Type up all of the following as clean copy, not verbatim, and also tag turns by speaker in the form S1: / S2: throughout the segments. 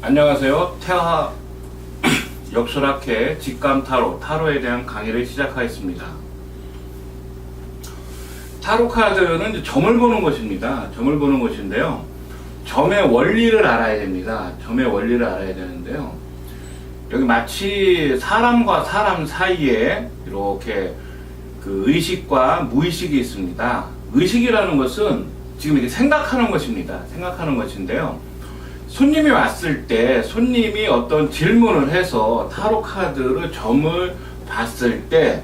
S1: 안녕하세요. 태화 역설학회 직감 타로에 대한 강의를 시작하겠습니다. 타로 카드는 이제 점을 보는 것입니다. 점을 보는 것인데요. 점의 원리를 알아야 됩니다. 점의 원리를 알아야 되는데요. 여기 마치 사람과 사람 사이에 이렇게 그 의식과 무의식이 있습니다. 의식이라는 것은 지금 이렇게 생각하는 것입니다. 생각하는 것인데요. 손님이 왔을 때 손님이 어떤 질문을 해서 타로 카드로 점을 봤을 때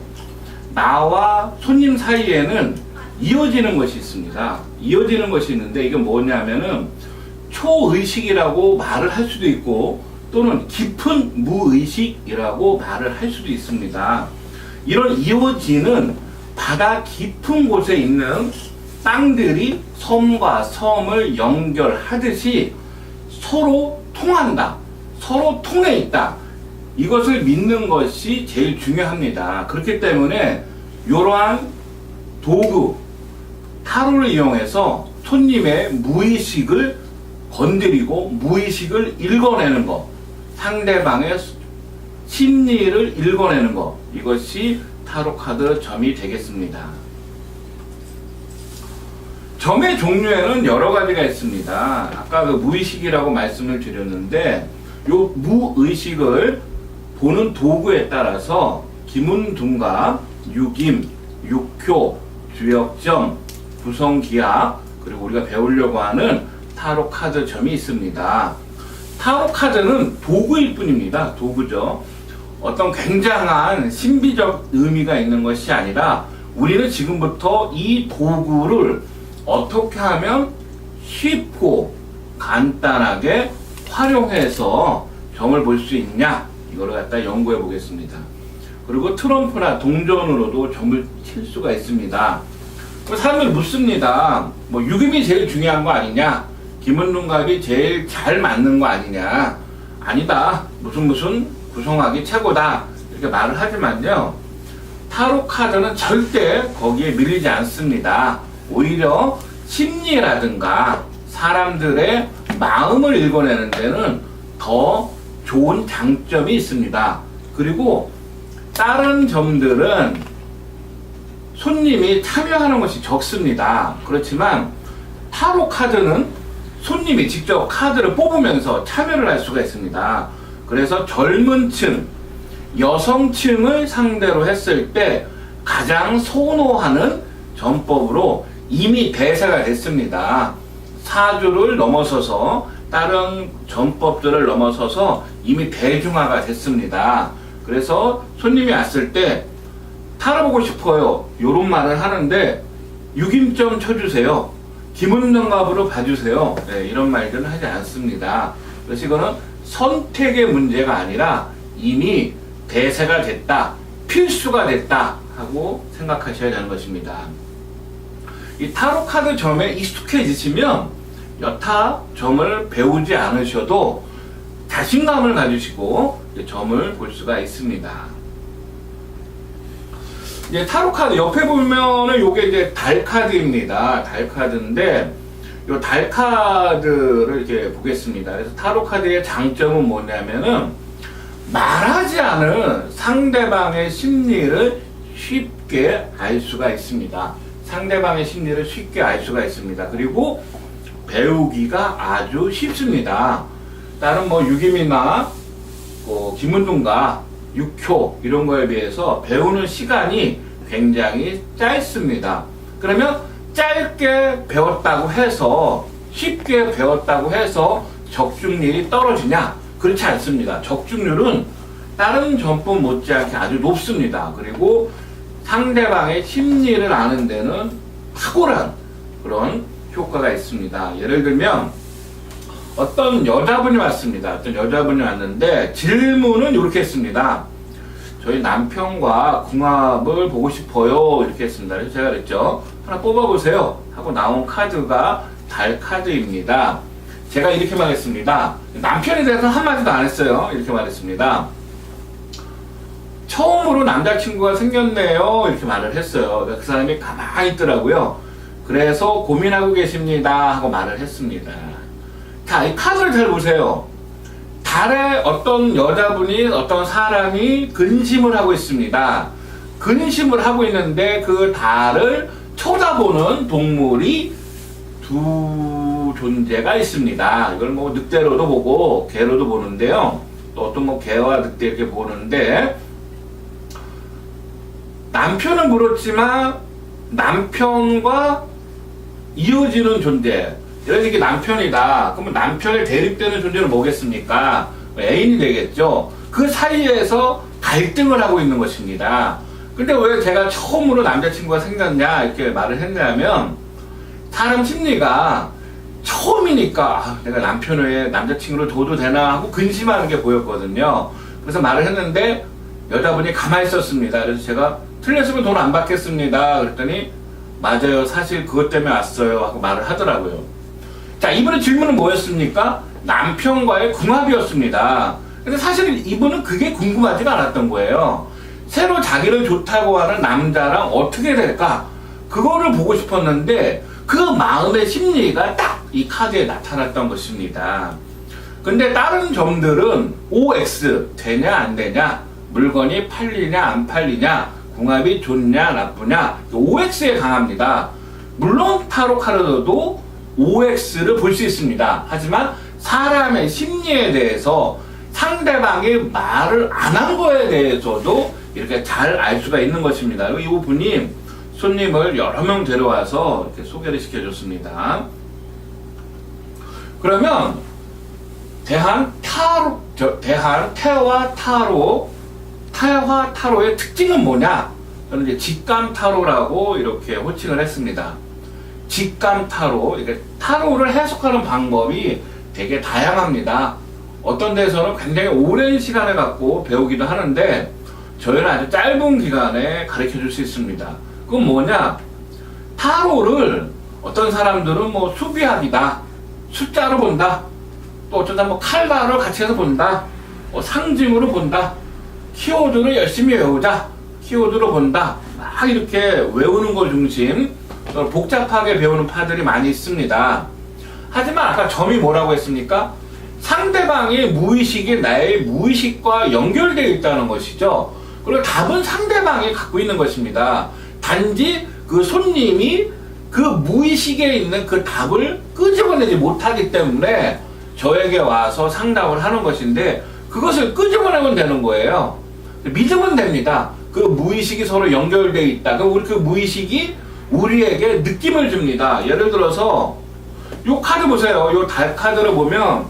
S1: 나와 손님 사이에는 이어지는 것이 있습니다. 이어지는 것이 있는데 이게 뭐냐면은 초의식이라고 말을 할 수도 있고 또는 깊은 무의식이라고 말을 할 수도 있습니다. 이런 이어지는 바다 깊은 곳에 있는 땅들이 섬과 섬을 연결하듯이 서로 통한다. 서로 통해 있다. 이것을 믿는 것이 제일 중요합니다. 그렇기 때문에 이러한 도구, 타로를 이용해서 손님의 무의식을 건드리고 무의식을 읽어내는 것, 상대방의 심리를 읽어내는 것, 이것이 타로 카드 점이 되겠습니다. 점의 종류에는 여러 가지가 있습니다. 아까 그 무의식이라고 말씀을 드렸는데 요 무의식을 보는 도구에 따라서 기문둔갑, 유김, 육효, 주역점, 구성기압, 그리고 우리가 배우려고 하는 타로 카드 점이 있습니다. 타로 카드는 도구일 뿐입니다. 도구죠. 어떤 굉장한 신비적 의미가 있는 것이 아니라 우리는 지금부터 이 도구를 어떻게 하면 쉽고 간단하게 활용해서 점을 볼 수 있냐, 이거를 갖다 연구해 보겠습니다. 그리고 트럼프나 동전으로도 점을 칠 수가 있습니다. 사람들이 묻습니다. 뭐 유금이 제일 중요한 거 아니냐, 기문둔갑이 제일 잘 맞는 거 아니냐. 아니다, 무슨 구성학이 최고다, 이렇게 말을 하지만요, 타로 카드는 절대 거기에 밀리지 않습니다. 오히려 심리라든가 사람들의 마음을 읽어내는 데는 더 좋은 장점이 있습니다. 그리고 다른 점들은 손님이 참여하는 것이 적습니다. 그렇지만 타로 카드는 손님이 직접 카드를 뽑으면서 참여를 할 수가 있습니다. 그래서 젊은 층, 여성층을 상대로 했을 때 가장 선호하는 전법으로 이미 대세가 됐습니다. 사주를 넘어서서 다른 전법들을 넘어서서 이미 대중화가 됐습니다. 그래서 손님이 왔을 때 타로 보고 싶어요, 요런 말을 하는데 유김점 쳐주세요, 기문둔갑으로 봐주세요, 네, 이런 말들은 하지 않습니다. 그래서 이거는 선택의 문제가 아니라 이미 대세가 됐다, 필수가 됐다 하고 생각하셔야 되는 것입니다. 이 타로 카드 점에 익숙해지시면 여타 점을 배우지 않으셔도 자신감을 가지시고 점을 볼 수가 있습니다. 이제 타로 카드 옆에 보면은 요게 이제 달 카드입니다. 달 카드인데 요 달 카드를 이렇게 보겠습니다. 그래서 타로 카드의 장점은 뭐냐면은 말하지 않은 상대방의 심리를 쉽게 알 수가 있습니다. 상대방의 심리를 쉽게 알 수가 있습니다. 그리고 배우기가 아주 쉽습니다. 다른 뭐 유김이나 기문둔갑, 육효 이런 거에 비해서 배우는 시간이 굉장히 짧습니다. 그러면 짧게 배웠다고 해서, 쉽게 배웠다고 해서 적중률이 떨어지냐? 그렇지 않습니다. 적중률은 다른 전법 못지않게 아주 높습니다. 그리고 상대방의 심리를 아는 데는 탁월한 그런 효과가 있습니다. 예를 들면 어떤 여자분이 왔습니다. 어떤 여자분이 왔는데 질문은 이렇게 했습니다. 저희 남편과 궁합을 보고 싶어요, 이렇게 했습니다. 그래서 제가 그랬죠, 하나 뽑아보세요 하고 나온 카드가 달 카드입니다. 제가 이렇게 말했습니다. 남편에 대해서 한마디도 안 했어요. 이렇게 말했습니다. 처음으로 남자친구가 생겼네요, 이렇게 말을 했어요. 그 사람이 가만히 있더라고요. 그래서 고민하고 계십니다 하고 말을 했습니다. 자, 이 카드를 잘 보세요. 달에 어떤 여자분이 어떤 사람이 근심을 하고 있습니다. 근심을 하고 있는데 그 달을 쳐다보는 동물이 두 존재가 있습니다. 이걸 뭐 늑대로도 보고 개로도 보는데요. 또 어떤 뭐 개와 늑대 이렇게 보는데, 남편은 그렇지만 남편과 이어지는 존재, 예를 들게 남편이다. 그러면 남편에 대립되는 존재는 뭐겠습니까? 애인이 되겠죠. 그 사이에서 갈등을 하고 있는 것입니다. 근데 왜 제가 처음으로 남자친구가 생겼냐 이렇게 말을 했냐면, 사람 심리가 처음이니까 내가 남편 외에 남자친구를 둬도 되나 하고 근심하는 게 보였거든요. 그래서 말을 했는데 여자분이 가만히 있었습니다. 그래서 제가 틀렸으면 돈 안 받겠습니다. 그랬더니 맞아요, 사실 그것 때문에 왔어요 하고 말을 하더라고요. 자, 이분의 질문은 뭐였습니까? 남편과의 궁합이었습니다. 근데 사실 이분은 그게 궁금하지가 않았던 거예요. 새로 자기를 좋다고 하는 남자랑 어떻게 될까? 그거를 보고 싶었는데 그 마음의 심리가 딱 이 카드에 나타났던 것입니다. 근데 다른 점들은 OX, 되냐 안 되냐, 물건이 팔리냐 안 팔리냐, 궁합이 좋냐 나쁘냐, OX에 강합니다. 물론 타로 카드도 OX를 볼 수 있습니다. 하지만 사람의 심리에 대해서 상대방이 말을 안 한 거에 대해서도 이렇게 잘 알 수가 있는 것입니다. 이 분이 손님을 여러 명 데려와서 이렇게 소개를 시켜줬습니다. 그러면 대한 태화 타로의 특징은 뭐냐? 저는 이제 직감 타로라고 이렇게 호칭을 했습니다. 직감 타로, 이게 타로를 해석하는 방법이 되게 다양합니다. 어떤 데서는 굉장히 오랜 시간을 갖고 배우기도 하는데 저희는 아주 짧은 기간에 가르쳐 줄 수 있습니다. 그건 뭐냐? 타로를 어떤 사람들은 뭐 수비학이다, 숫자로 본다, 또 어쩌다 뭐 칼라를 같이 해서 본다, 상징으로 본다, 키워드를 열심히 외우자, 키워드로 본다, 막 이렇게 외우는 것 중심, 복잡하게 배우는 파들이 많이 있습니다. 하지만 아까 점이 뭐라고 했습니까? 상대방의 무의식이 나의 무의식과 연결되어 있다는 것이죠. 그리고 답은 상대방이 갖고 있는 것입니다. 단지 그 손님이 그 무의식에 있는 그 답을 끄집어내지 못하기 때문에 저에게 와서 상담을 하는 것인데, 그것을 끄집어내면 되는 거예요. 믿으면 됩니다. 그 무의식이 서로 연결되어 있다. 그럼 그 무의식이 우리에게 느낌을 줍니다. 예를 들어서 요 카드 보세요. 요 달 카드를 보면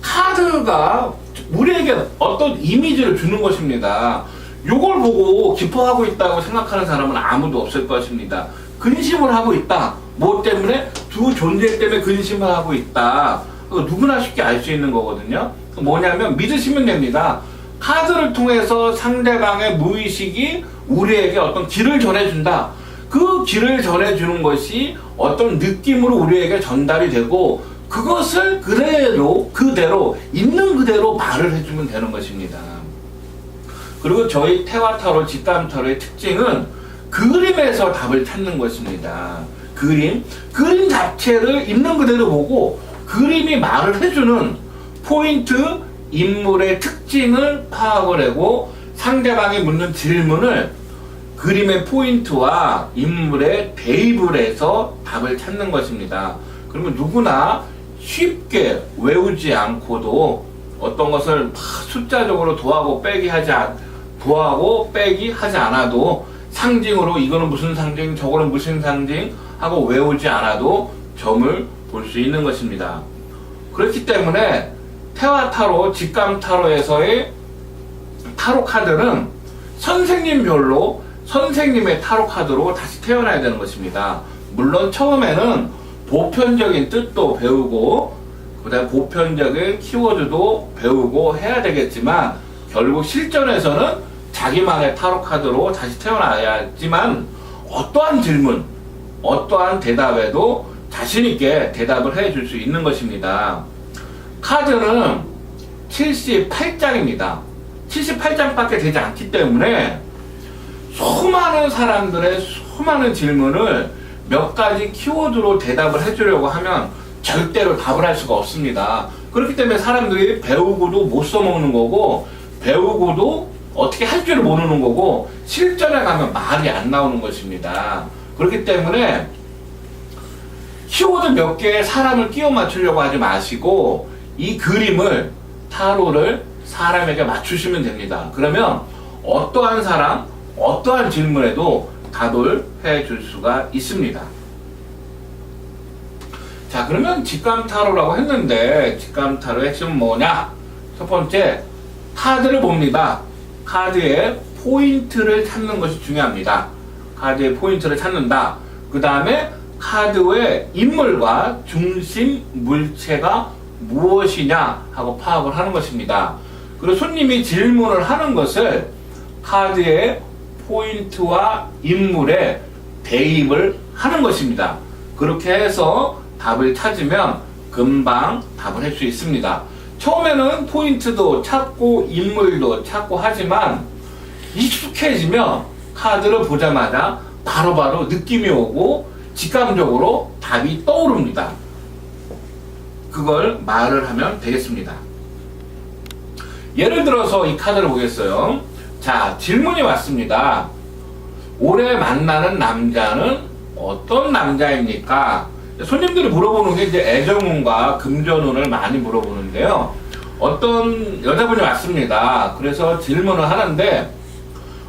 S1: 카드가 우리에게 어떤 이미지를 주는 것입니다. 요걸 보고 기뻐하고 있다고 생각하는 사람은 아무도 없을 것입니다. 근심을 하고 있다. 뭐 때문에? 두 존재 때문에 근심을 하고 있다. 누구나 쉽게 알 수 있는 거거든요. 뭐냐면 믿으시면 됩니다. 카드를 통해서 상대방의 무의식이 우리에게 어떤 길을 전해준다. 그 길을 전해주는 것이 어떤 느낌으로 우리에게 전달이 되고, 그것을 그대로 있는 그대로 말을 해주면 되는 것입니다. 그리고 저희 태화타로, 직감타로의 특징은 그림에서 답을 찾는 것입니다. 그림 자체를 있는 그대로 보고 그림이 말을 해주는 포인트, 인물의 특징을 파악을 하고 상대방이 묻는 질문을 그림의 포인트와 인물에 대입을 해서 답을 찾는 것입니다. 그러면 누구나 쉽게 외우지 않고도 어떤 것을 숫자적으로 더하고 빼기 하지 않아도 상징으로 이거는 무슨 상징, 저거는 무슨 상징 하고 외우지 않아도 점을 볼 수 있는 것입니다. 그렇기 때문에 태화타로, 직감타로에서의 타로 카드는 선생님별로 선생님의 타로 카드로 다시 태어나야 되는 것입니다. 물론 처음에는 보편적인 뜻도 배우고 그다음에 보편적인 키워드도 배우고 해야 되겠지만, 결국 실전에서는 자기만의 타로 카드로 다시 태어나야지만 어떠한 질문, 어떠한 대답에도 자신있게 대답을 해줄 수 있는 것입니다. 카드는 78장입니다. 78장밖에 되지 않기 때문에 수많은 사람들의 수많은 질문을 몇 가지 키워드로 대답을 해주려고 하면 절대로 답을 할 수가 없습니다. 그렇기 때문에 사람들이 배우고도 못 써먹는 거고, 배우고도 어떻게 할 줄을 모르는 거고, 실전에 가면 말이 안 나오는 것입니다. 그렇기 때문에 키워드 몇 개에 사람을 끼워 맞추려고 하지 마시고, 이 그림을, 타로를 사람에게 맞추시면 됩니다. 그러면 어떠한 사람, 어떠한 질문에도 답을 해줄 수가 있습니다. 자, 그러면 직감타로라고 했는데, 직감타로의 핵심은 뭐냐? 첫 번째, 카드를 봅니다. 카드의 포인트를 찾는 것이 중요합니다. 카드의 포인트를 찾는다. 그 다음에 카드의 인물과 중심 물체가 무엇이냐 하고 파악을 하는 것입니다. 그리고 손님이 질문을 하는 것을 카드의 포인트와 인물에 대입을 하는 것입니다. 그렇게 해서 답을 찾으면 금방 답을 할 수 있습니다. 처음에는 포인트도 찾고 인물도 찾고 하지만 익숙해지면 카드를 보자마자 바로바로 느낌이 오고 직감적으로 답이 떠오릅니다. 그걸 말을 하면 되겠습니다. 예를 들어서 이 카드를 보겠어요. 자, 질문이 왔습니다. 올해 만나는 남자는 어떤 남자입니까? 손님들이 물어보는 게 이제 애정운과 금전운을 많이 물어보는데요. 어떤 여자분이 왔습니다. 그래서 질문을 하는데,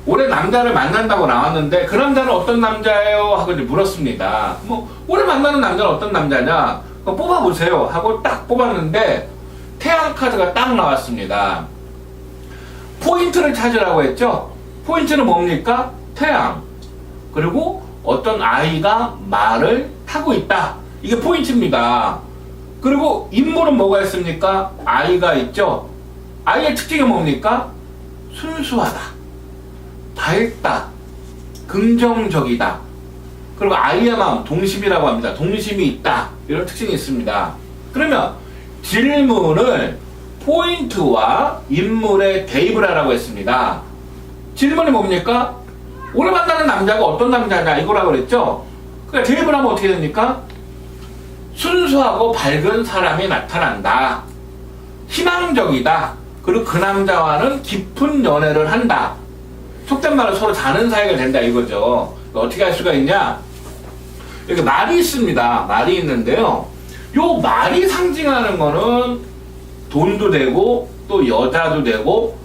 S1: 올해 남자를 만난다고 나왔는데 그 남자는 어떤 남자예요? 하고 이제 물었습니다. 뭐 올해 만나는 남자는 어떤 남자냐? 뽑아보세요 하고 딱 뽑았는데 태양 카드가 딱 나왔습니다. 포인트를 찾으라고 했죠? 포인트는 뭡니까? 태양. 그리고 어떤 아이가 말을 타고 있다. 이게 포인트입니다. 그리고 인물은 뭐가 있습니까? 아이가 있죠? 아이의 특징이 뭡니까? 순수하다. 밝다, 긍정적이다. 그리고 아이의 마음, 동심이라고 합니다. 동심이 있다. 이런 특징이 있습니다. 그러면 질문을 포인트와 인물에 대입을 하라고 했습니다. 질문이 뭡니까? 올해 만나는 남자가 어떤 남자냐 이거라고 그랬죠? 그러니까 대입을 하면 어떻게 됩니까? 순수하고 밝은 사람이 나타난다. 희망적이다. 그리고 그 남자와는 깊은 연애를 한다. 속된 말로 서로 자는 사이가 된다 이거죠. 어떻게 할 수가 있냐? 여기 말이 있습니다. 말이 있는데요. 요 말이 상징하는 거는 돈도 되고 또 여자도 되고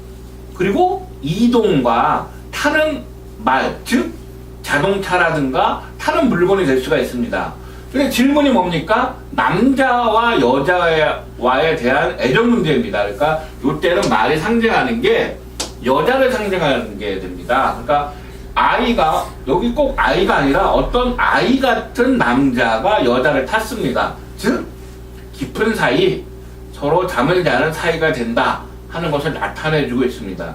S1: 그리고 이동과 타는 말, 즉 자동차라든가 타는 물건이 될 수가 있습니다. 근데 질문이 뭡니까? 남자와 여자와에 대한 애정 문제입니다. 그러니까 요때는 말이 상징하는 게 여자를 상징하는 게 됩니다. 그러니까 아이가, 여기 꼭 아이가 아니라 어떤 아이 같은 남자가 여자를 탔습니다. 즉 깊은 사이, 서로 잠을 자는 사이가 된다 하는 것을 나타내주고 있습니다.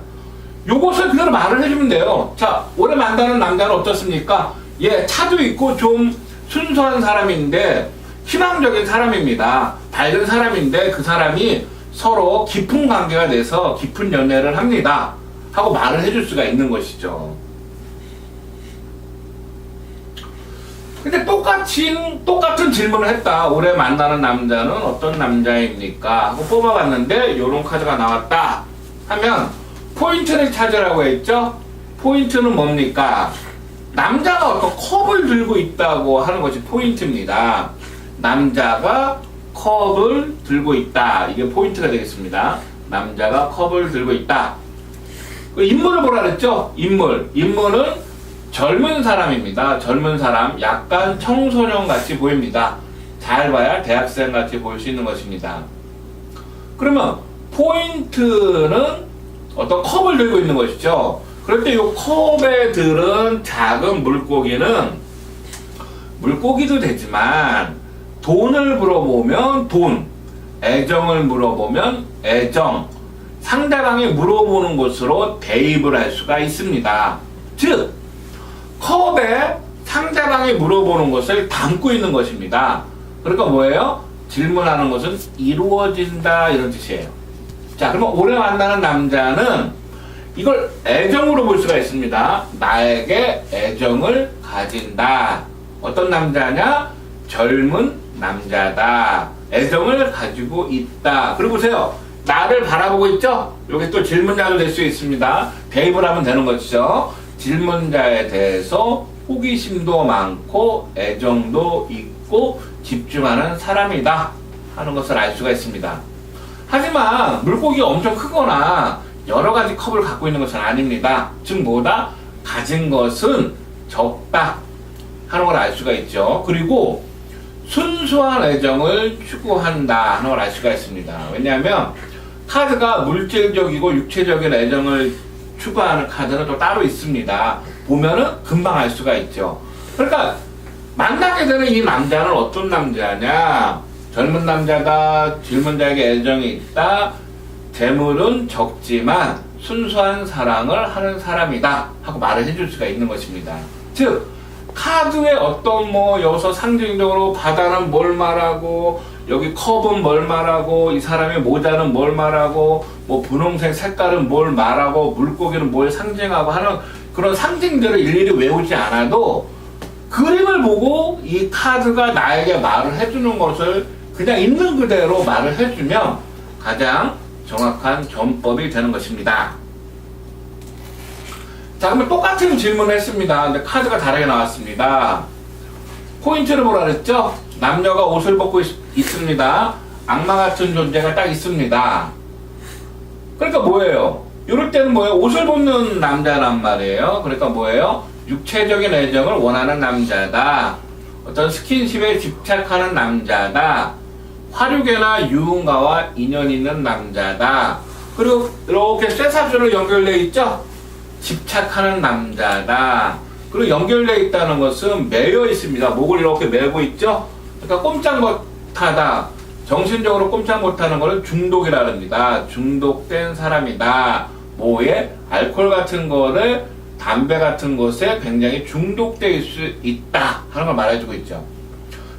S1: 요것을 그대로 말을 해주면 돼요. 자, 올해 만나는 남자는 어떻습니까? 예, 차도 있고 좀 순수한 사람인데 희망적인 사람입니다. 밝은 사람인데 그 사람이 서로 깊은 관계가 돼서 깊은 연애를 합니다. 하고 말을 해줄 수가 있는 것이죠. 근데 똑같은 질문을 했다. 올해 만나는 남자는 어떤 남자입니까? 하고 뽑아봤는데 요런 카드가 나왔다. 하면 포인트를 찾으라고 했죠? 포인트는 뭡니까? 남자가 어떤 컵을 들고 있다고 하는 것이 포인트입니다. 남자가 컵을 들고 있다. 이게 포인트가 되겠습니다. 남자가 컵을 들고 있다. 인물을 보라 그랬죠? 인물은 젊은 사람입니다. 젊은 사람, 약간 청소년 같이 보입니다. 잘 봐야 대학생 같이 보일 수 있는 것입니다. 그러면 포인트는 어떤 컵을 들고 있는 것이죠. 그럴 때 이 컵에 들은 작은 물고기도 되지만 돈을 물어보면 돈, 애정을 물어보면 애정, 상대방이 물어보는 것으로 대입을 할 수가 있습니다. 즉 컵에 상대방이 물어보는 것을 담고 있는 것입니다. 그러니까 뭐예요? 질문하는 것은 이루어진다 이런 뜻이에요. 자, 그러면 올해 만나는 남자는 이걸 애정으로 볼 수가 있습니다. 나에게 애정을 가진다. 어떤 남자냐? 젊은 남자다. 애정을 가지고 있다. 그리고 보세요. 나를 바라보고 있죠? 여기 또 질문자도 될 수 있습니다. 대입을 하면 되는 거죠. 질문자에 대해서 호기심도 많고 애정도 있고 집중하는 사람이다 하는 것을 알 수가 있습니다. 하지만 물고기가 엄청 크거나 여러 가지 컵을 갖고 있는 것은 아닙니다. 즉 뭐다? 가진 것은 적다 하는 걸 알 수가 있죠. 그리고 순수한 애정을 추구한다 하는 걸 알 수가 있습니다. 왜냐하면 카드가 물질적이고 육체적인 애정을 추구하는 카드는 또 따로 있습니다. 보면은 금방 알 수가 있죠. 그러니까 만나게 되는 이 남자는 어떤 남자냐? 젊은 남자다, 질문자에게 애정이 있다, 재물은 적지만 순수한 사랑을 하는 사람이다 하고 말을 해줄 수가 있는 것입니다. 즉 카드의 어떤 뭐 여기서 상징적으로 바다는 뭘 말하고 여기 컵은 뭘 말하고 이 사람의 모자는 뭘 말하고 뭐 분홍색 색깔은 뭘 말하고 물고기는 뭘 상징하고 하는 그런 상징들을 일일이 외우지 않아도 그림을 보고 이 카드가 나에게 말을 해주는 것을 그냥 있는 그대로 말을 해주면 가장 정확한 전법이 되는 것입니다. 자, 그러면 똑같은 질문을 했습니다. 근데 카드가 다르게 나왔습니다. 포인트를 보라 그랬죠? 남녀가 옷을 벗고 있습니다. 악마 같은 존재가 딱 있습니다. 그러니까 뭐예요? 이럴 때는 뭐예요? 옷을 벗는 남자란 말이에요. 그러니까 뭐예요? 육체적인 애정을 원하는 남자다. 어떤 스킨십에 집착하는 남자다. 화류계나 유흥가와 인연 있는 남자다. 그리고 이렇게 쇠사슬로 연결되어 있죠? 집착하는 남자다. 그리고 연결되어 있다는 것은 매여 있습니다. 목을 이렇게 매고 있죠? 그러니까 꼼짝 못하다. 정신적으로 꼼짝 못하는 것을 중독이라 합니다. 중독된 사람이다. 뭐에? 알코올 같은 거를 담배 같은 것에 굉장히 중독될 수 있다 하는 걸 말해주고 있죠.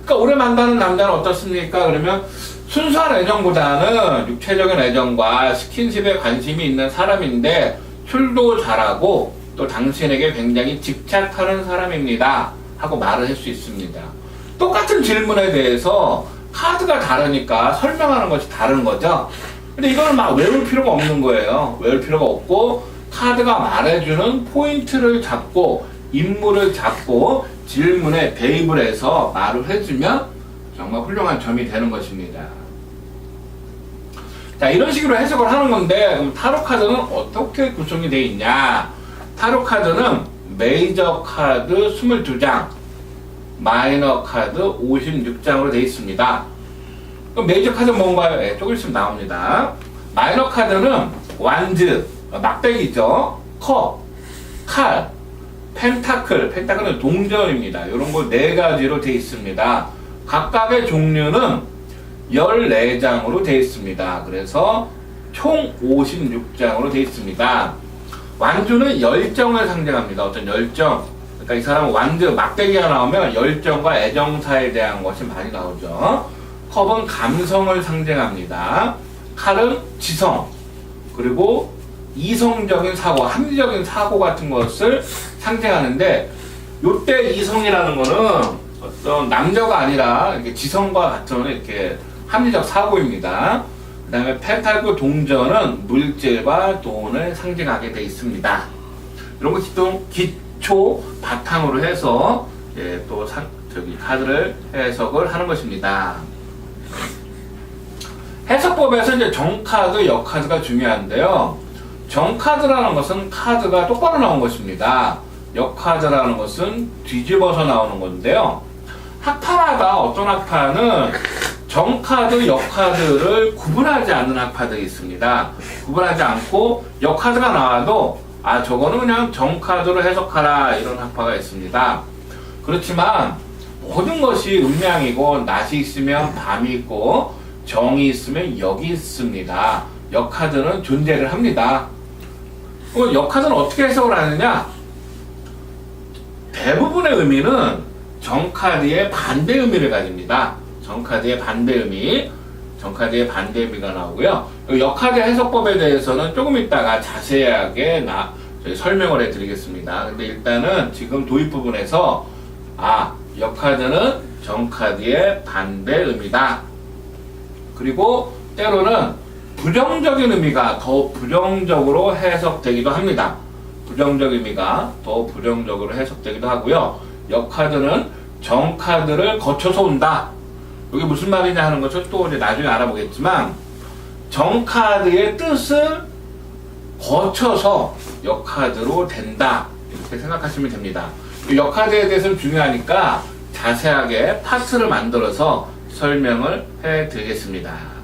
S1: 그러니까 오래 만나는 남자는 어떻습니까? 그러면 순수한 애정보다는 육체적인 애정과 스킨십에 관심이 있는 사람인데 술도 잘하고 또 당신에게 굉장히 집착하는 사람입니다 하고 말을 할 수 있습니다. 똑같은 질문에 대해서 카드가 다르니까 설명하는 것이 다른 거죠. 근데 이거는 막 외울 필요가 없는 거예요. 외울 필요가 없고 카드가 말해주는 포인트를 잡고 인물을 잡고 질문에 대입을 해서 말을 해주면 정말 훌륭한 점이 되는 것입니다. 자, 이런 식으로 해석을 하는 건데 그럼 타로 카드는 어떻게 구성이 되어 있냐? 타로 카드는 메이저 카드 22장, 마이너 카드 56장으로 되어 있습니다. 그럼 메이저 카드는 뭔가요? 네, 조금 있으면 나옵니다. 마이너 카드는 완즈, 막대기죠. 컵, 칼, 펜타클, 펜타클은 동전입니다. 이런 거 4가지로 되어 있습니다. 각각의 종류는 14장으로 되어 있습니다. 그래서 총 56장으로 되어 있습니다. 완주는 열정을 상징합니다. 어떤 열정. 그러니까 이 사람은 완주, 막대기가 나오면 열정과 애정사에 대한 것이 많이 나오죠. 컵은 감성을 상징합니다. 칼은 지성, 그리고 이성적인 사고, 합리적인 사고 같은 것을 상징하는데 요때 이성이라는 거는 어떤 남자가 아니라 이렇게 지성과 같은 이렇게 합리적 사고입니다. 그 다음에 펜타클 동전은 물질과 돈을 상징하게 되어 있습니다. 이런 거 기초 바탕으로 해서 또 카드를 해석을 하는 것입니다. 해석법에서 이제 정카드, 역카드가 중요한데요. 정카드라는 것은 카드가 똑바로 나온 것입니다. 역카드라는 것은 뒤집어서 나오는 건데요. 학파마다 어떤 학파는 정카드, 역카드를 구분하지 않는 학파들이 있습니다. 구분하지 않고 역카드가 나와도 저거는 그냥 정카드로 해석하라 이런 학파가 있습니다. 그렇지만 모든 것이 음양이고 낮이 있으면 밤이 있고 정이 있으면 역이 있습니다. 역카드는 존재를 합니다. 역카드는 어떻게 해석을 하느냐? 대부분의 의미는 정카드의 반대 의미를 가집니다. 정카드의 반대 의미가 나오고요. 역카드 해석법에 대해서는 조금 이따가 자세하게 설명을 해드리겠습니다. 근데 일단은 지금 도입 부분에서 역카드는 정카드의 반대의미다. 그리고 때로는 부정적인 의미가 더 부정적으로 해석되기도 합니다. 부정적 의미가 더 부정적으로 해석되기도 하고요. 역카드는 정카드를 거쳐서 온다. 이게 무슨 말이냐 하는 것을 또 이제 나중에 알아보겠지만, 정카드의 뜻을 거쳐서 역카드로 된다. 이렇게 생각하시면 됩니다. 역카드에 대해서는 중요하니까 자세하게 파트를 만들어서 설명을 해 드리겠습니다.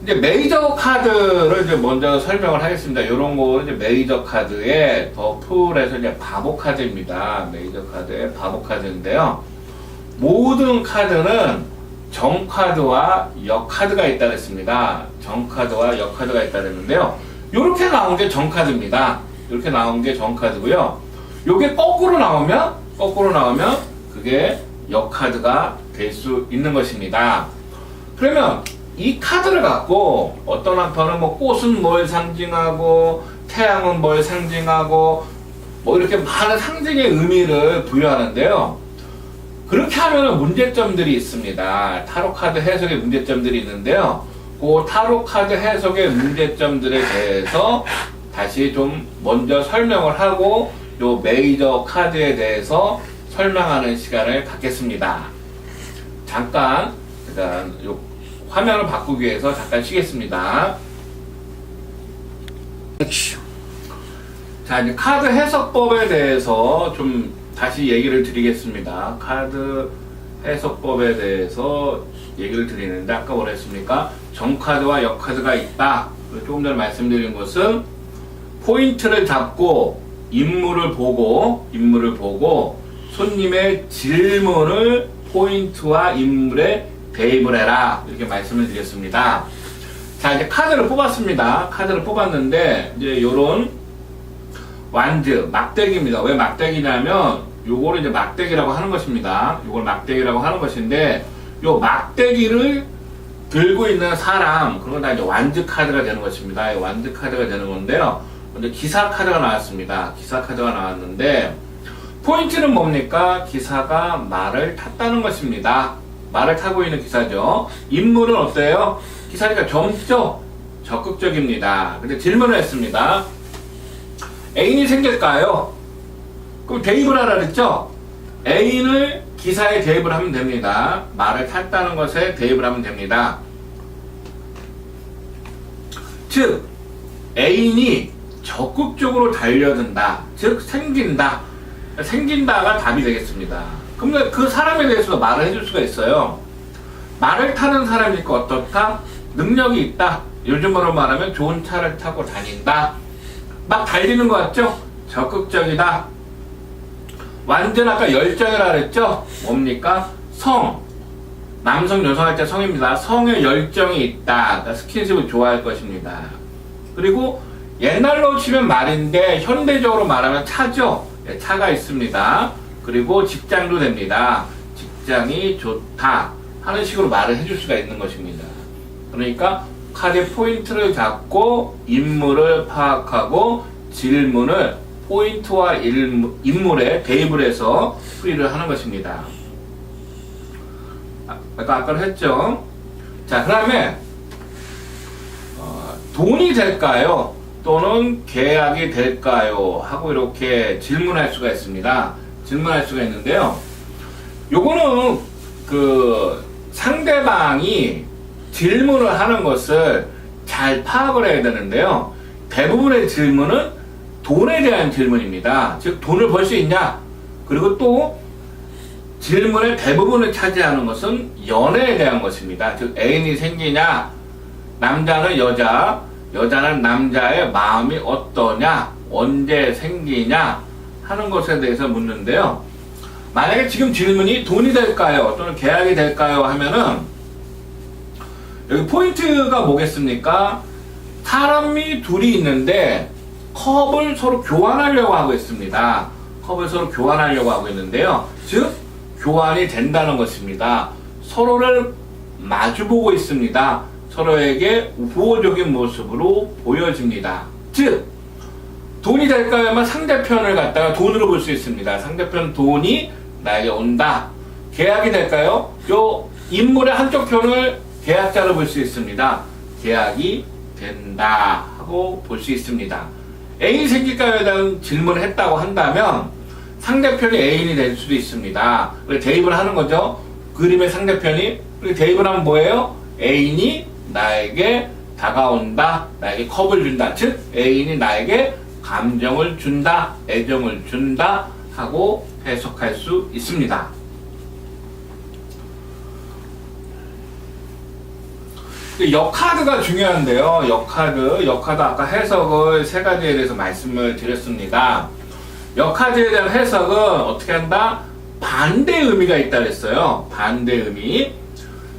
S1: 이제 메이저 카드를 이제 먼저 설명을 하겠습니다. 이런 거는 이제 메이저 카드의 더 풀에서 이제 바보 카드입니다. 메이저 카드의 바보 카드인데요. 모든 카드는 정카드와 역카드가 있다고 했습니다. 정카드와 역카드가 있다고 했는데요. 이렇게 나온 게 정카드입니다. 이렇게 나온 게 정카드고요. 요게 거꾸로 나오면 그게 역카드가 될 수 있는 것입니다. 그러면 이 카드를 갖고 어떤 한편은 뭐 꽃은 뭘 상징하고 태양은 뭘 상징하고 뭐 이렇게 많은 상징의 의미를 부여하는데요. 그렇게 하면 문제점들이 있습니다. 타로 카드 해석에 문제점들이 있는데요. 그 타로 카드 해석의 문제점들에 대해서 다시 좀 먼저 설명을 하고 요 메이저 카드에 대해서 설명하는 시간을 갖겠습니다. 잠깐 일단 요 화면을 바꾸기 위해서 잠깐 쉬겠습니다. 자, 이제 카드 해석법에 대해서 좀 다시 얘기를 드리겠습니다. 카드 해석법에 대해서 얘기를 드리는데, 아까 뭐라 했습니까? 정카드와 역카드가 있다. 조금 전에 말씀드린 것은 포인트를 잡고 인물을 보고 손님의 질문을 포인트와 인물에 대입을 해라. 이렇게 말씀을 드렸습니다. 자, 이제 카드를 뽑았습니다. 카드를 뽑았는데, 이제 요런 완즈, 막대기입니다. 왜 막대기냐면, 요거를 이제 막대기라고 하는 것입니다. 요걸 막대기라고 하는 것인데, 요 막대기를 들고 있는 사람, 그건 다 이제 완즈 카드가 되는 것입니다. 완즈 카드가 되는 건데요. 먼저 기사 카드가 나왔습니다. 기사 카드가 나왔는데, 포인트는 뭡니까? 기사가 말을 탔다는 것입니다. 말을 타고 있는 기사죠. 인물은 어때요? 기사니까 점적, 적극적입니다. 근데 질문을 했습니다. 애인이 생길까요? 그럼 대입을 하라 그랬죠? 애인을 기사에 대입을 하면 됩니다. 말을 탔다는 것에 대입을 하면 됩니다. 즉, 애인이 적극적으로 달려든다. 즉, 생긴다. 생긴다가 답이 되겠습니다. 그럼 그 사람에 대해서도 말을 해줄 수가 있어요. 말을 타는 사람이니까 어떻다? 능력이 있다. 요즘으로 말하면 좋은 차를 타고 다닌다. 막 달리는 것 같죠? 적극적이다. 완전 아까 열정이라 그랬죠? 뭡니까? 성. 남성, 여성 할 때 성입니다. 성에 열정이 있다. 그러니까 스킨십을 좋아할 것입니다. 그리고 옛날로 치면 말인데 현대적으로 말하면 차죠? 차가 있습니다. 그리고 직장도 됩니다. 직장이 좋다 하는 식으로 말을 해줄 수가 있는 것입니다. 그러니까 카드의 포인트를 잡고 인물을 파악하고 질문을 포인트와 인물에 대입을 해서 풀이를 하는 것입니다. 아까 했죠. 자, 그 다음에 돈이 될까요? 또는 계약이 될까요? 하고 이렇게 질문할 수가 있습니다. 질문할 수가 있는데요. 요거는 그 상대방이 질문을 하는 것을 잘 파악을 해야 되는데요. 대부분의 질문은 돈에 대한 질문입니다. 즉, 돈을 벌 수 있냐? 그리고 또 질문의 대부분을 차지하는 것은 연애에 대한 것입니다. 즉, 애인이 생기냐? 남자는 여자, 여자는 남자의 마음이 어떠냐? 언제 생기냐? 하는 것에 대해서 묻는데요. 만약에 지금 질문이 돈이 될까요? 또는 계약이 될까요? 하면은 여기 포인트가 뭐겠습니까? 사람이 둘이 있는데 컵을 서로 교환하려고 하고 있습니다. 컵을 서로 교환하려고 하고 있는데요. 즉, 교환이 된다는 것입니다. 서로를 마주보고 있습니다. 서로에게 우호적인 모습으로 보여집니다. 즉, 돈이 될까요? 하면 상대편을 갖다가 돈으로 볼 수 있습니다. 상대편 돈이 나에게 온다. 계약이 될까요? 요 인물의 한쪽 편을 계약자로 볼 수 있습니다. 계약이 된다 하고 볼 수 있습니다. 애인이 생길까요에 대한 질문을 했다고 한다면 상대편이 애인이 될 수도 있습니다. 대입을 하는 거죠. 그림의 상대편이. 대입을 하면 뭐예요? 애인이 나에게 다가온다, 나에게 컵을 준다. 즉 애인이 나에게 감정을 준다, 애정을 준다 하고 해석할 수 있습니다. 역카드가 중요한데요. 역카드 아까 해석을 세 가지에 대해서 말씀을 드렸습니다. 역카드에 대한 해석은 어떻게 한다? 반대 의미가 있다 그랬어요. 반대 의미.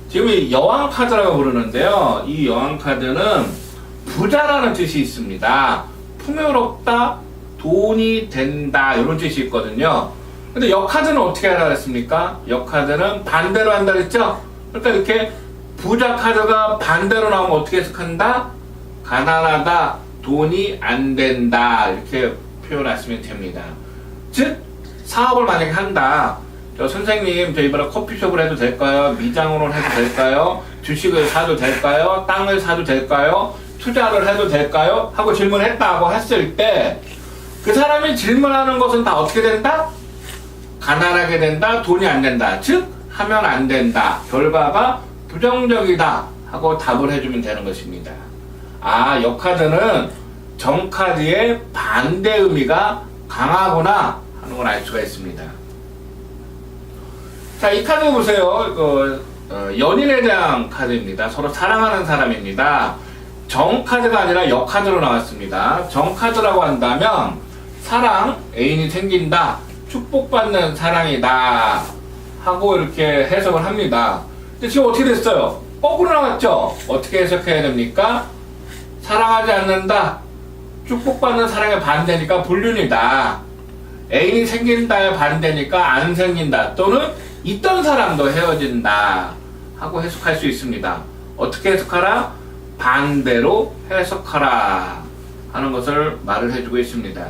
S1: 지금 이 여왕카드라고 부르는데요. 이 여왕카드는 부자라는 뜻이 있습니다. 풍요롭다, 돈이 된다 이런 뜻이 있거든요. 근데 역카드는 어떻게 하라 그랬습니까? 역카드는 반대로 한다 그랬죠? 그러니까 이렇게 부자 카드가 반대로 나오면 어떻게 해석한다? 가난하다, 돈이 안 된다 이렇게 표현하시면 됩니다. 즉 사업을 만약에 한다. 선생님 저 이번에 커피숍을 해도 될까요? 미장으로 해도 될까요? 주식을 사도 될까요? 땅을 사도 될까요? 투자를 해도 될까요? 하고 질문했다고 했을 때 그 사람이 질문하는 것은 다 어떻게 된다? 가난하게 된다, 돈이 안 된다. 즉 하면 안 된다. 결과가 부정적이다 하고 답을 해주면 되는 것입니다. 아, 역카드는 정카드의 반대 의미가 강하구나 하는 걸 알 수가 있습니다. 자, 이 카드 보세요. 연인에 대한 카드입니다. 서로 사랑하는 사람입니다. 정카드가 아니라 역카드로 나왔습니다. 정카드라고 한다면 사랑, 애인이 생긴다, 축복받는 사랑이다 하고 이렇게 해석을 합니다. 근데 지금 어떻게 됐어요? 거꾸로 나왔죠? 어떻게 해석해야 됩니까? 사랑하지 않는다, 축복받는 사랑의 반대니까 불륜이다. 애인이 생긴다의 반대니까 안 생긴다. 또는 있던 사람도 헤어진다 하고 해석할 수 있습니다. 어떻게 해석하라? 반대로 해석하라 하는 것을 말을 해주고 있습니다.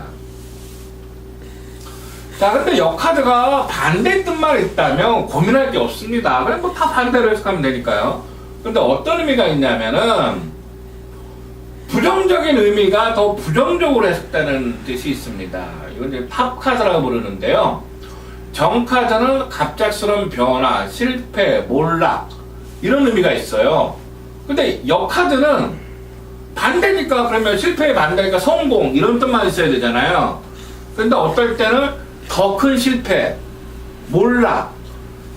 S1: 자, 근데 역카드가 반대 뜻만 있다면 고민할 게 없습니다. 그냥 뭐 다 반대로 해석하면 되니까요. 근데 어떤 의미가 있냐면은 부정적인 의미가 더 부정적으로 해석되는 뜻이 있습니다. 이건 이제 탑카드라고 부르는데요. 정카드는 갑작스러운 변화, 실패, 몰락 이런 의미가 있어요. 근데 역카드는 반대니까 그러면 실패의 반대니까 성공 이런 뜻만 있어야 되잖아요. 근데 어떨 때는 더 큰 실패, 몰락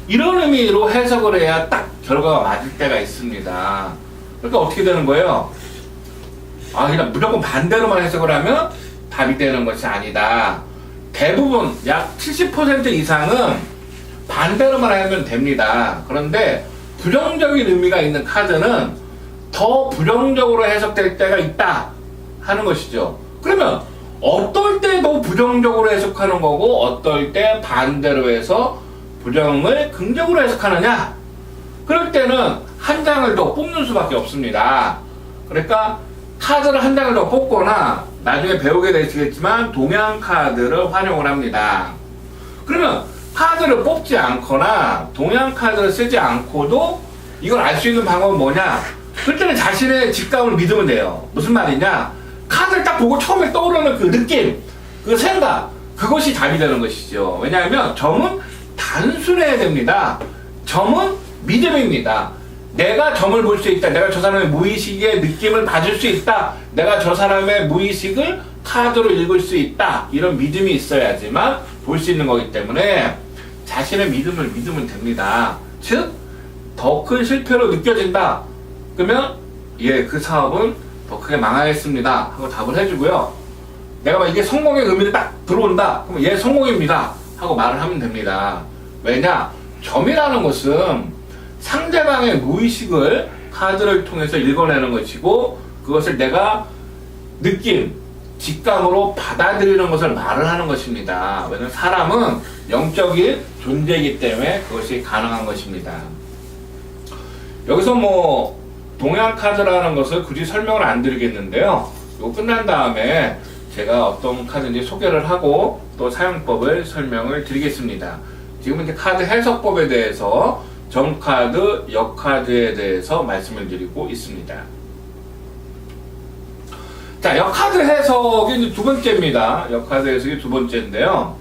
S1: 이런 의미로 해석을 해야 딱 결과가 맞을 때가 있습니다. 그러니까 어떻게 되는 거예요? 아, 그냥 무조건 반대로만 해석을 하면 답이 되는 것이 아니다. 대부분 약 70% 이상은 반대로만 하면 됩니다. 그런데 부정적인 의미가 있는 카드는 더 부정적으로 해석될 때가 있다 하는 것이죠. 그러면 어떨 때 더 부정적으로 해석하는 거고 어떨 때 반대로 해서 부정을 긍정으로 해석하느냐? 그럴 때는 한 장을 더 뽑는 수밖에 없습니다. 그러니까 카드를 한 장을 더 뽑거나 나중에 배우게 되시겠지만 동양 카드를 활용을 합니다. 그러면 카드를 뽑지 않거나 동양 카드를 쓰지 않고도 이걸 알 수 있는 방법은 뭐냐? 그때는 자신의 직감을 믿으면 돼요. 무슨 말이냐? 카드를 딱 보고 처음에 떠오르는 그 느낌, 그 생각, 그것이 답이 되는 것이죠. 왜냐하면 점은 단순해야 됩니다. 점은 믿음입니다. 내가 점을 볼 수 있다. 내가 저 사람의 무의식의 느낌을 받을 수 있다. 내가 저 사람의 무의식을 카드로 읽을 수 있다. 이런 믿음이 있어야지만 볼 수 있는 거기 때문에 자신의 믿음을 믿으면 됩니다. 즉, 더 큰 실패로 느껴진다. 그러면 예, 그 사업은 더 크게 망하겠습니다 하고 답을 해주고요. 내가 막 이게 성공의 의미를 딱 들어온다. 그럼 예, 성공입니다 하고 말을 하면 됩니다. 왜냐? 점이라는 것은 상대방의 무의식을 카드를 통해서 읽어내는 것이고 그것을 내가 느낌, 직감으로 받아들이는 것을 말을 하는 것입니다. 왜냐하면 사람은 영적인 존재이기 때문에 그것이 가능한 것입니다. 여기서 동양 카드라는 것을 굳이 설명을 안 드리겠는데요. 이거 끝난 다음에 제가 어떤 카드인지 소개를 하고 또 사용법을 설명을 드리겠습니다. 지금 이제 카드 해석법에 대해서 정카드, 역카드에 대해서 말씀을 드리고 있습니다. 자, 역카드 해석이 이제 두 번째입니다. 역카드 해석이 두 번째인데요.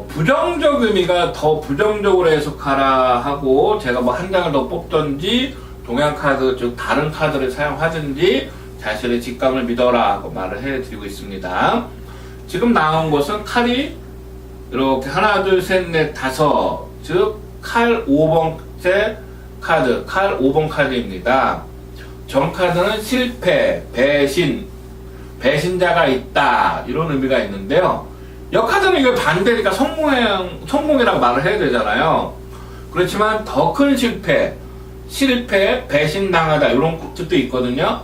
S1: 부정적 의미가 더 부정적으로 해석하라 하고 제가 뭐 한 장을 더 뽑던지 동양 카드, 즉 다른 카드를 사용하든지 자신의 직감을 믿어라 하고 말을 해드리고 있습니다. 지금 나온 것은 칼이 이렇게 하나, 둘, 셋, 넷, 다섯, 즉 칼 5번째 카드, 칼 5번 카드입니다. 정카드는 실패, 배신, 배신자가 있다 이런 의미가 있는데요. 역카드는 이거 반대니까 성공이라고 말을 해야 되잖아요. 그렇지만 더 큰 실패, 배신당하다 이런 뜻도 있거든요.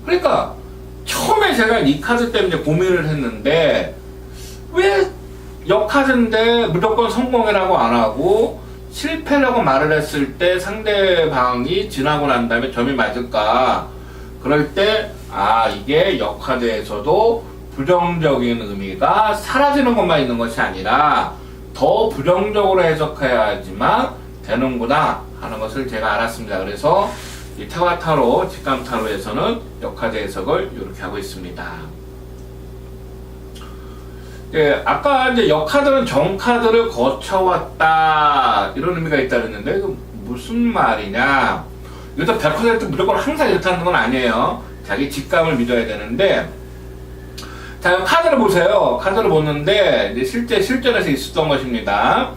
S1: 그러니까 처음에 제가 이 카드 때문에 고민을 했는데 왜 역카드인데 무조건 성공이라고 안 하고 실패라고 말을 했을 때 상대방이 지나고 난 다음에 점이 맞을까? 그럴 때 이게 역카드에서도 부정적인 의미가 사라지는 것만 있는 것이 아니라 더 부정적으로 해석해야지만 되는구나 하는 것을 제가 알았습니다. 그래서 이 타와타로, 직감타로에서는 역카드 해석을 이렇게 하고 있습니다. 예, 아까 이제 역카드는 정카드를 거쳐왔다 이런 의미가 있다 그랬는데 이거 무슨 말이냐? 이것도 100% 무조건 항상 이렇다는 건 아니에요. 자기 직감을 믿어야 되는데, 자, 카드를 보세요. 카드를 보는데 이제 실제 실전에서 있었던 것입니다.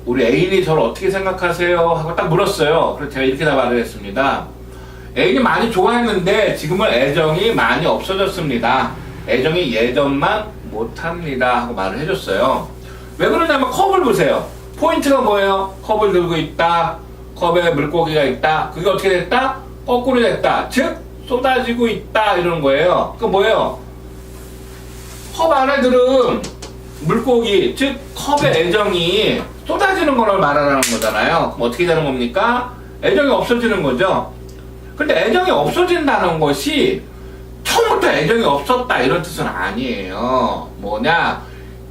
S1: 우리 애인이 저를 어떻게 생각하세요? 하고 딱 물었어요. 그래서 제가 이렇게 답을 했습니다. 애인이 많이 좋아했는데 지금은 애정이 많이 없어졌습니다. 애정이 예전만 못합니다 하고 말을 해줬어요. 왜 그러냐면 컵을 보세요. 포인트가 뭐예요? 컵을 들고 있다, 컵에 물고기가 있다. 그게 어떻게 됐다? 거꾸로 됐다. 즉 쏟아지고 있다 이런 거예요. 그 뭐예요? 컵 안에 들은 물고기, 즉 컵의 애정이 쏟아지는 걸 말하는 거잖아요. 그럼 어떻게 되는 겁니까? 애정이 없어지는 거죠. 근데 애정이 없어진다는 것이 처음부터 애정이 없었다 이런 뜻은 아니에요. 뭐냐?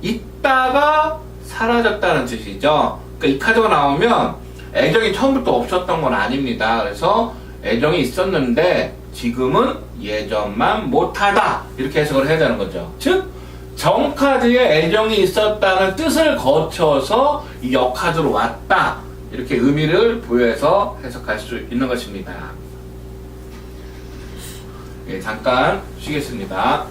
S1: 있다가 사라졌다는 뜻이죠. 그러니까 이 카드가 나오면 애정이 처음부터 없었던 건 아닙니다. 그래서 애정이 있었는데 지금은 예전만 못하다 이렇게 해석을 해야 되는 거죠. 즉 정카드에 애정이 있었다는 뜻을 거쳐서 이 역카드로 왔다 이렇게 의미를 부여해서 해석할 수 있는 것입니다. 예, 잠깐 쉬겠습니다.